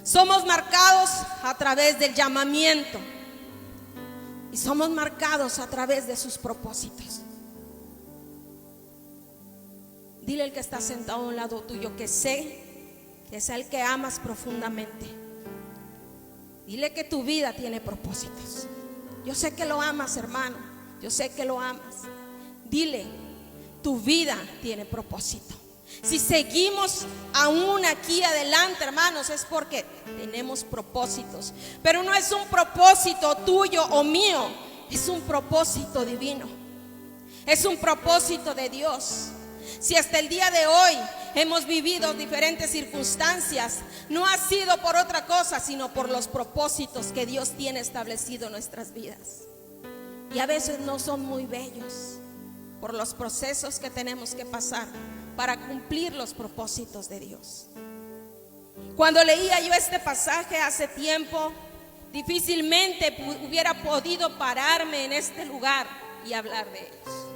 Somos marcados a través del llamamiento y somos marcados a través de sus propósitos. Dile al que está sentado a un lado tuyo que sé que es el que amas profundamente. Dile que tu vida tiene propósitos. Yo sé que lo amas, hermano. Yo sé que lo amas. Dile, tu vida tiene propósito. Si seguimos aún aquí adelante, hermanos, es porque tenemos propósitos. Pero no es un propósito tuyo o mío, es un propósito divino. Es un propósito de Dios. Si hasta el día de hoy hemos vivido diferentes circunstancias, no ha sido por otra cosa, sino por los propósitos que Dios tiene establecido en nuestras vidas. Y a veces no son muy bellos por los procesos que tenemos que pasar para cumplir los propósitos de Dios. Cuando leía yo este pasaje hace tiempo, difícilmente hubiera podido pararme en este lugar y hablar de ellos.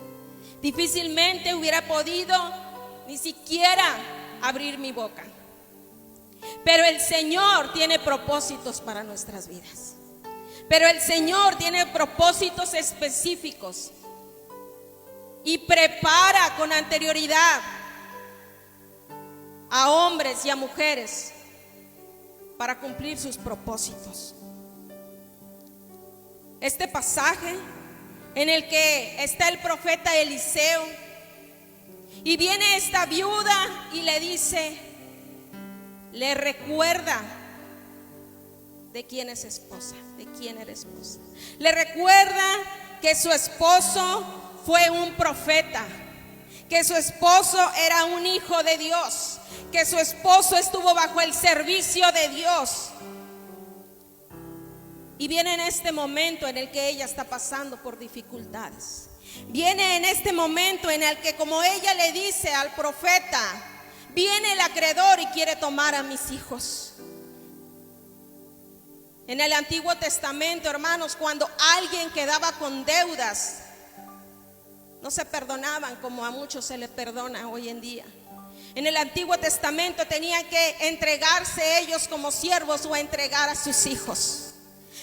Difícilmente hubiera podido ni siquiera abrir mi boca. Pero el Señor tiene propósitos para nuestras vidas. Pero el Señor tiene propósitos específicos y prepara con anterioridad a hombres y a mujeres para cumplir sus propósitos. Este pasaje en el que está el profeta Eliseo, y viene esta viuda y le dice, le recuerda de quién es esposa, de quién era esposa. Le recuerda que su esposo fue un profeta, que su esposo era un hijo de Dios, que su esposo estuvo bajo el servicio de Dios. Y viene en este momento en el que ella está pasando por dificultades. Viene en este momento en el que, como ella le dice al profeta, viene el acreedor y quiere tomar a mis hijos. En el Antiguo Testamento, hermanos, cuando alguien quedaba con deudas, no se perdonaban como a muchos se les perdona hoy en día. En el Antiguo Testamento tenían que entregarse ellos como siervos o entregar a sus hijos.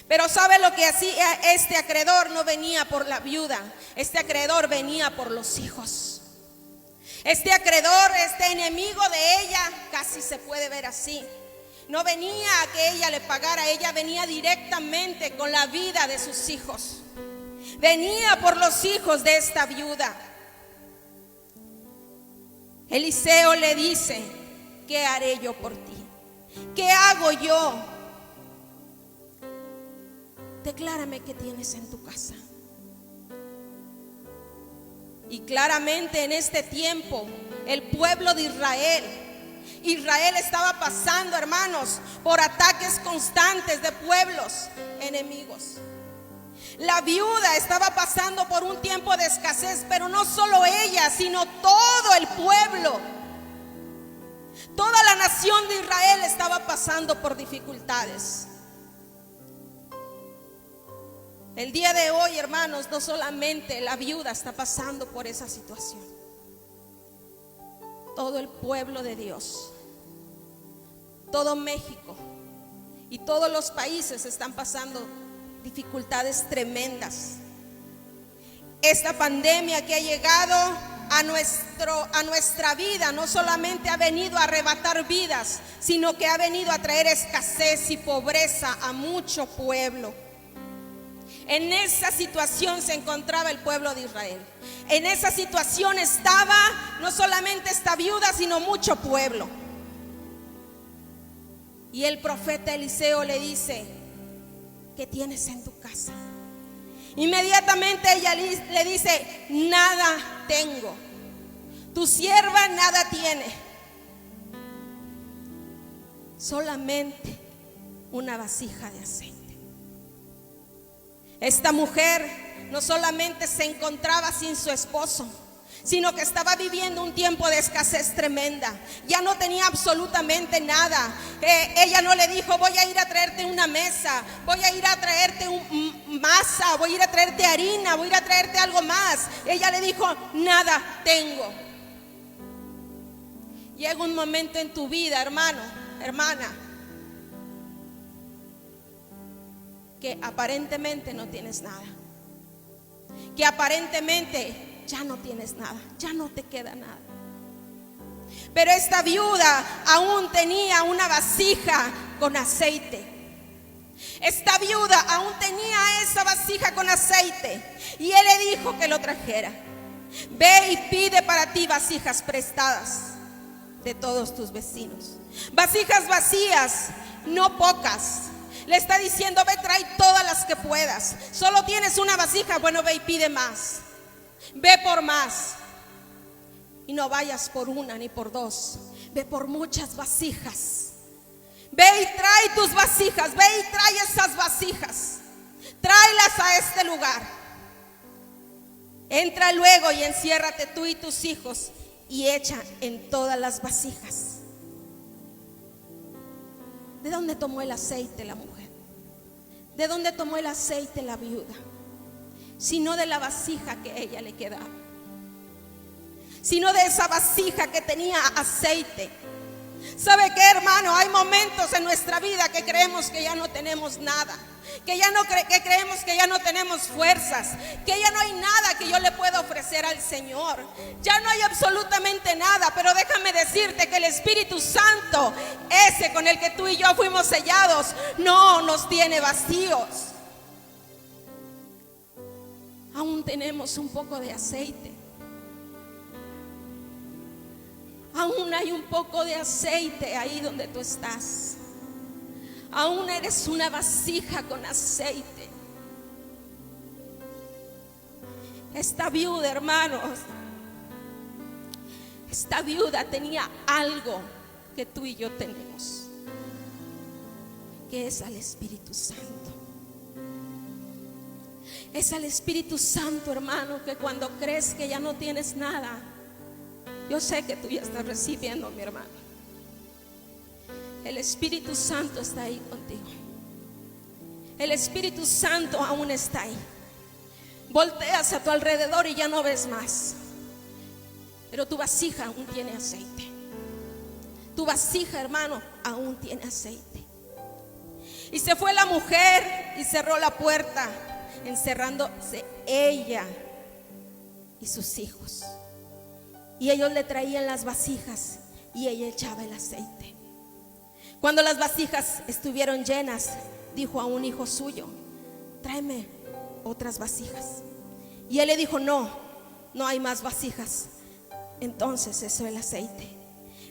Pero ¿sabe lo que hacía este acreedor? No venía por la viuda, este acreedor venía por los hijos. Este acreedor, este enemigo de ella, casi se puede ver así, no venía a que ella le pagara, ella venía directamente con la vida de sus hijos. Venía por los hijos de esta viuda. Eliseo le dice, ¿qué haré yo por ti? ¿Qué hago yo? Declárame qué tienes en tu casa. Y claramente en este tiempo el pueblo de Israel estaba pasando, hermanos, por ataques constantes de pueblos enemigos. La viuda estaba pasando por un tiempo de escasez, pero no solo ella, sino todo el pueblo. Toda la nación de Israel estaba pasando por dificultades. El día de hoy, hermanos, no solamente la viuda está pasando por esa situación. Todo el pueblo de Dios, todo México y todos los países están pasando dificultades tremendas. Esta pandemia que ha llegado a nuestra vida no solamente ha venido a arrebatar vidas, sino que ha venido a traer escasez y pobreza a mucho pueblo. En esa situación se encontraba el pueblo de Israel. En esa situación estaba no solamente esta viuda, sino mucho pueblo. Y el profeta Eliseo le dice, ¿qué tienes en tu casa? Inmediatamente ella le dice, nada tengo. Tu sierva nada tiene. Solamente una vasija de aceite. Esta mujer no solamente se encontraba sin su esposo, sino que estaba viviendo un tiempo de escasez tremenda. Ya no tenía absolutamente nada. Ella no le dijo, voy a ir a traerte una mesa, voy a ir a traerte masa, voy a ir a traerte harina, voy a ir a traerte algo más. Ella le dijo, nada tengo. Llega un momento en tu vida, hermano, hermana, que aparentemente no tienes nada, que aparentemente ya no tienes nada, ya no te queda nada. Pero esta viuda aún tenía una vasija con aceite. Esta viuda aún tenía esa vasija con aceite, y él le dijo que lo trajera. Ve y pide para ti vasijas prestadas de todos tus vecinos, vasijas vacías, no pocas. Le está diciendo: ve, trae todas las que puedas. Solo tienes una vasija, bueno, ve y pide más. Ve por más. Y no vayas por una ni por dos, ve por muchas vasijas. Ve y trae tus vasijas, ve y trae esas vasijas. Tráelas a este lugar. Entra luego y enciérrate tú y tus hijos y echa en todas las vasijas. ¿De dónde tomó el aceite la mujer? ¿De dónde tomó el aceite la viuda? Sino de la vasija que a ella le quedaba, sino de esa vasija que tenía aceite. ¿Sabe qué, hermano? Hay momentos en nuestra vida que creemos que ya no tenemos nada, que creemos que ya no tenemos fuerzas, que ya no hay nada que yo le pueda ofrecer al Señor. Ya no hay absolutamente nada, pero déjame decirte que el Espíritu Santo, ese con el que tú y yo fuimos sellados, no nos tiene vacíos. Aún tenemos un poco de aceite. Aún hay un poco de aceite ahí donde tú estás. Aún eres una vasija con aceite. Esta viuda, hermanos, esta viuda tenía algo que tú y yo tenemos, que es al Espíritu Santo. Es al Espíritu Santo, hermano, que cuando crees que ya no tienes nada, yo sé que tú ya estás recibiendo, mi hermano. El Espíritu Santo está ahí contigo. El Espíritu Santo aún está ahí. Volteas a tu alrededor y ya no ves más, pero tu vasija aún tiene aceite. Tu vasija, hermano, aún tiene aceite. Y se fue la mujer y cerró la puerta, encerrándose ella y sus hijos. Y ellos le traían las vasijas y ella echaba el aceite. Cuando las vasijas estuvieron llenas, dijo a un hijo suyo: tráeme otras vasijas. Y él le dijo: no hay más vasijas. Entonces cesó el aceite.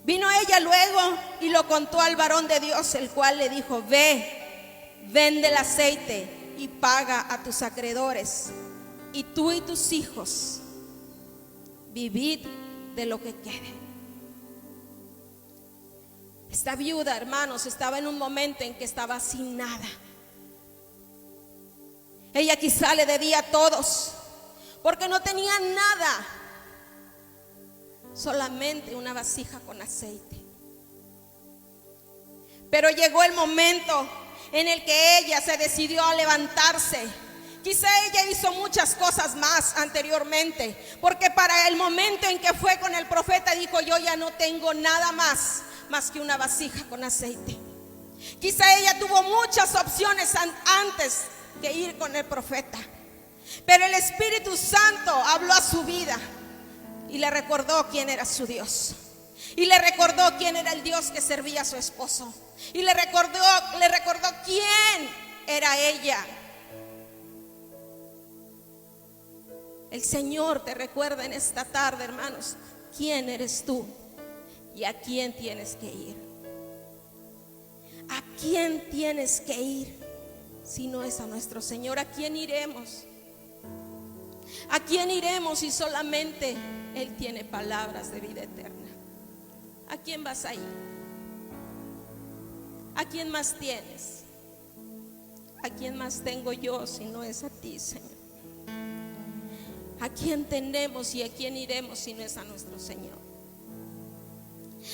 Vino ella luego y lo contó al varón de Dios, el cual le dijo: ve, vende el aceite y paga a tus acreedores, y tú y tus hijos vivid de lo que quede. Esta viuda, hermanos, estaba en un momento en que estaba sin nada. Ella quizá le debía a todos, porque no tenía nada, solamente una vasija con aceite. Pero llegó el momento en el que ella se decidió a levantarse. Quizá ella hizo muchas cosas más anteriormente, porque para el momento en que fue con el profeta dijo: yo ya no tengo nada más que una vasija con aceite. Quizá ella tuvo muchas opciones antes que ir con el profeta, pero el Espíritu Santo habló a su vida y le recordó quién era su Dios, y le recordó quién era el Dios que servía a su esposo, y le recordó quién era ella. El Señor te recuerda en esta tarde, hermanos, quién eres tú y a quién tienes que ir. ¿A quién tienes que ir si no es a nuestro Señor? ¿A quién iremos? ¿A quién iremos si solamente Él tiene palabras de vida eterna? ¿A quién vas a ir? ¿A quién más tienes? ¿A quién más tengo yo si no es a ti, Señor? ¿A quién tenemos y a quién iremos si no es a nuestro Señor?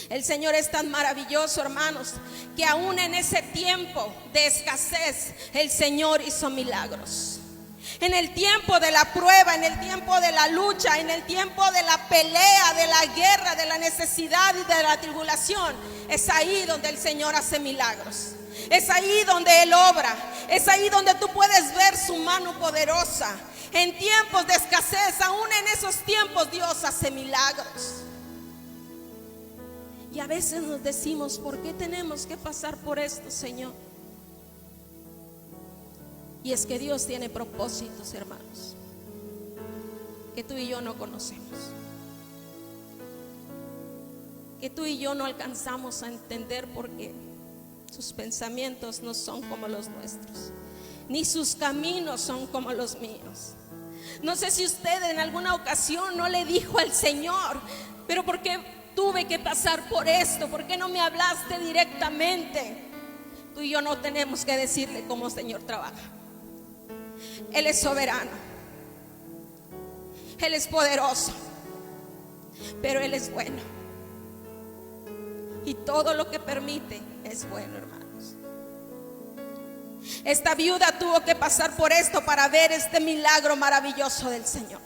El Señor es tan maravilloso, hermanos, que aún en ese tiempo de escasez el Señor hizo milagros. En el tiempo de la prueba, en el tiempo de la lucha, en el tiempo de la pelea, de la guerra, de la necesidad y de la tribulación, es ahí donde el Señor hace milagros. Es ahí donde Él obra. Es ahí donde tú puedes ver su mano poderosa. En tiempos de escasez, aún en esos tiempos, Dios hace milagros. Y a veces nos decimos, ¿por qué tenemos que pasar por esto, Señor? Y es que Dios tiene propósitos, hermanos, que tú y yo no conocemos, que tú y yo no alcanzamos a entender, porque sus pensamientos no son como los nuestros, ni sus caminos son como los míos. No sé si usted en alguna ocasión no le dijo al Señor, pero ¿por qué tuve que pasar por esto? ¿Por qué no me hablaste directamente? Tú y yo no tenemos que decirle cómo el Señor trabaja. Él es soberano, Él es poderoso, pero Él es bueno. Y todo lo que permite es bueno, hermanos. Esta viuda tuvo que pasar por esto para ver este milagro maravilloso del Señor.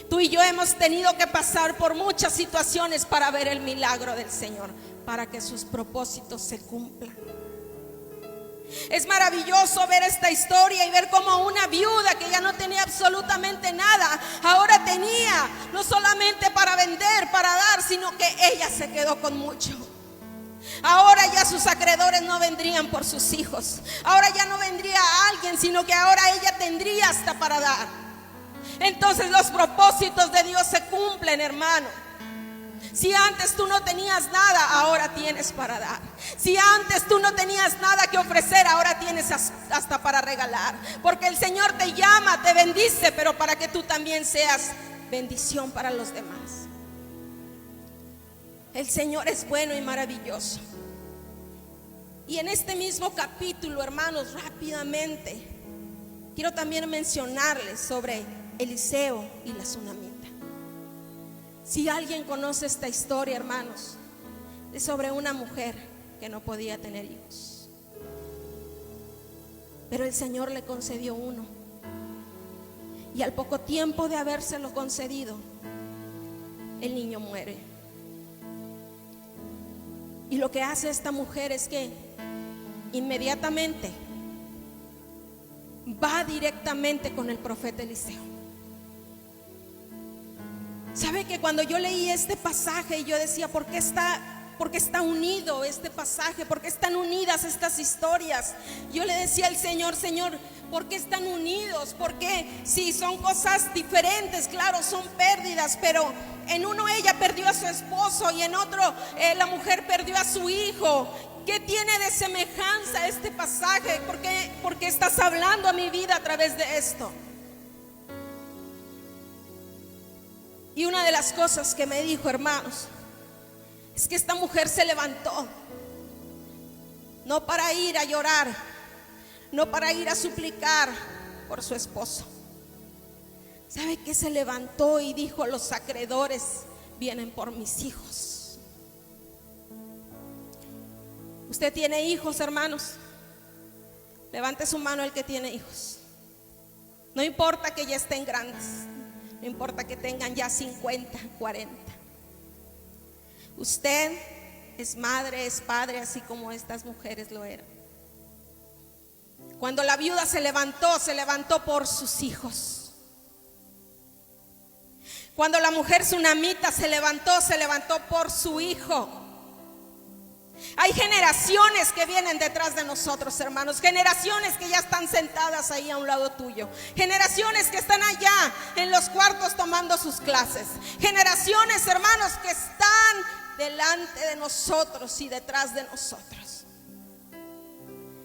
Tú y yo hemos tenido que pasar por muchas situaciones para ver el milagro del Señor, para que sus propósitos se cumplan. Es maravilloso ver esta historia y ver cómo una viuda que ya no tenía absolutamente nada, ahora tenía no solamente para vender, para dar, sino que ella se quedó con mucho. Ahora ya sus acreedores no vendrían por sus hijos. Ahora ya no vendría alguien, sino que ahora ella tendría hasta para dar. Entonces los propósitos de Dios se cumplen, hermano. Si antes tú no tenías nada, ahora tienes para dar. Si antes tú no tenías nada que ofrecer, ahora tienes hasta para regalar. Porque el Señor te llama, te bendice, pero para que tú también seas bendición para los demás. El Señor es bueno y maravilloso. Y en este mismo capítulo, hermanos, rápidamente quiero también mencionarles sobre Eliseo y la tsunamita. Si alguien conoce esta historia, hermanos, es sobre una mujer que no podía tener hijos, pero el Señor le concedió uno. Y al poco tiempo de habérselo concedido, el niño muere. Y lo que hace esta mujer es que inmediatamente va directamente con el profeta Eliseo. ¿Sabe que cuando yo leí este pasaje, yo decía, ¿por qué está unido este pasaje? ¿Por qué están unidas estas historias? Yo le decía al Señor, Señor, ¿por qué están unidos? Porque si son cosas diferentes, claro, son pérdidas, pero en uno ella perdió a su esposo y en otro la mujer perdió a su hijo. ¿Qué tiene de semejanza este pasaje? ¿Por qué estás hablando a mi vida a través de esto? Y una de las cosas que me dijo, hermanos, es que esta mujer se levantó, no para ir a llorar, no para ir a suplicar por su esposo. ¿Sabe qué? Se levantó y dijo, los acreedores vienen por mis hijos. ¿Usted tiene hijos, hermanos? Levante su mano el que tiene hijos. No importa que ya estén grandes, no importa que tengan ya 50, 40. Usted es madre, es padre, así como estas mujeres lo eran. Cuando la viuda se levantó por sus hijos. Cuando la mujer tsunamita se levantó por su hijo. Hay generaciones que vienen detrás de nosotros, hermanos. Generaciones que ya están sentadas ahí a un lado tuyo. Generaciones que están allá en los cuartos tomando sus clases. Generaciones, hermanos, que están delante de nosotros y detrás de nosotros.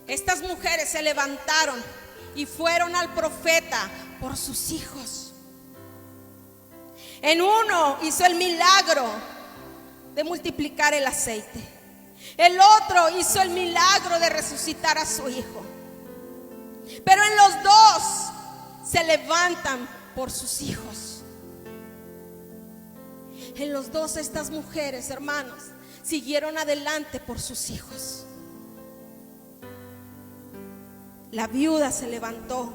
Estas mujeres se levantaron y fueron al profeta por sus hijos. En uno hizo el milagro de multiplicar el aceite. El otro hizo el milagro de resucitar a su hijo. Pero en los dos se levantan por sus hijos. En los dos estas mujeres, hermanos, siguieron adelante por sus hijos. La viuda se levantó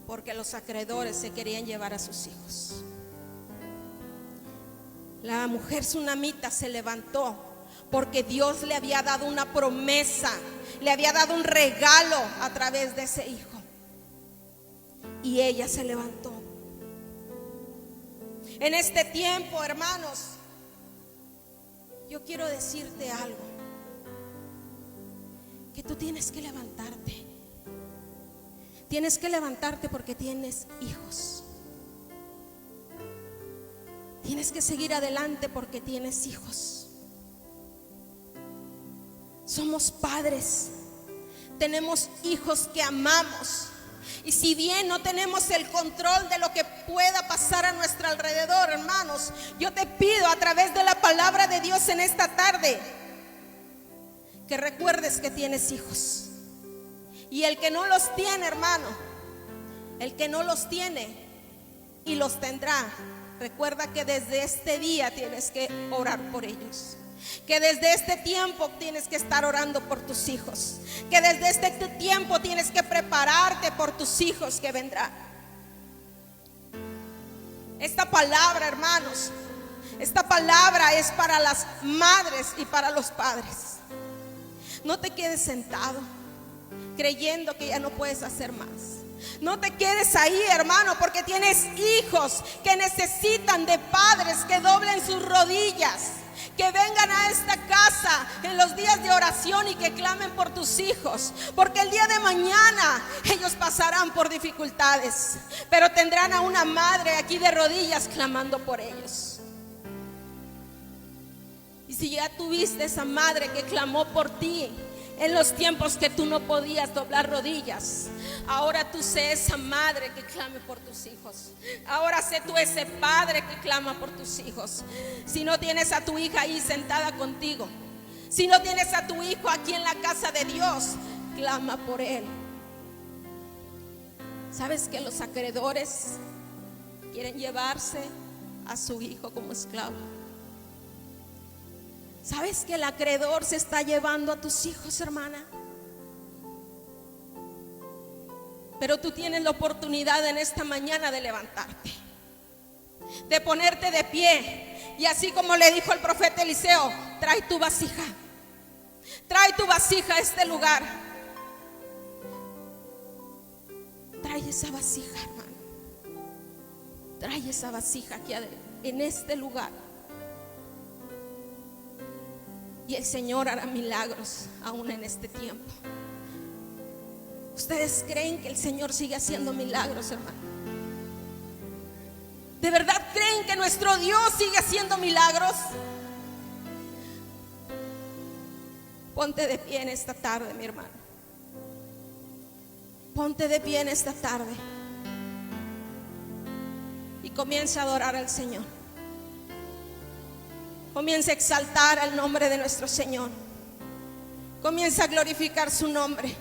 porque los acreedores se querían llevar a sus hijos. La mujer tsunamita se levantó porque Dios le había dado una promesa le había dado un regalo a través de ese hijo. Y ella se levantó. En este tiempo, hermanos, yo quiero decirte algo, que tú tienes que levantarte. Tienes que levantarte porque tienes hijos. Tienes que seguir adelante porque tienes hijos. Somos padres, tenemos hijos que amamos. Y si bien no tenemos el control de lo que pueda pasar a nuestro alrededor, hermanos, yo te pido a través de la palabra de Dios en esta tarde que recuerdes que tienes hijos. Y el que no los tiene, hermano, el que no los tiene y los tendrá, recuerda que desde este día tienes que orar por ellos. Que desde este tiempo tienes que estar orando por tus hijos. Que desde este tiempo tienes que prepararte por tus hijos que vendrán. Esta palabra, hermanos, esta palabra es para las madres y para los padres. No te quedes sentado creyendo que ya no puedes hacer más. No te quedes ahí, hermano, porque tienes hijos que necesitan de padres que doblen sus rodillas, que vengan a esta casa en los días de oración y que clamen por tus hijos, porque el día de mañana ellos pasarán por dificultades, pero tendrán a una madre aquí de rodillas clamando por ellos. Y si ya tuviste esa madre que clamó por ti en los tiempos que tú no podías doblar rodillas, ahora tú sé esa madre que clame por tus hijos. Ahora sé tú ese padre que clama por tus hijos. Si no tienes a tu hija ahí sentada contigo, si no tienes a tu hijo aquí en la casa de Dios, clama por él. ¿Sabes que los acreedores quieren llevarse a su hijo como esclavo? ¿Sabes que el acreedor se está llevando a tus hijos, hermana? Pero tú tienes la oportunidad en esta mañana de levantarte, de ponerte de pie. Y así como le dijo el profeta Eliseo, trae tu vasija a este lugar. Trae esa vasija, hermano. Trae esa vasija aquí en este lugar. Y el Señor hará milagros aún en este tiempo. ¿Ustedes creen que el Señor sigue haciendo milagros, hermano? ¿De verdad creen que nuestro Dios sigue haciendo milagros? Ponte de pie en esta tarde, mi hermano. Ponte de pie en esta tarde y comienza a adorar al Señor. Comienza a exaltar el nombre de nuestro Señor. Comienza a glorificar su nombre.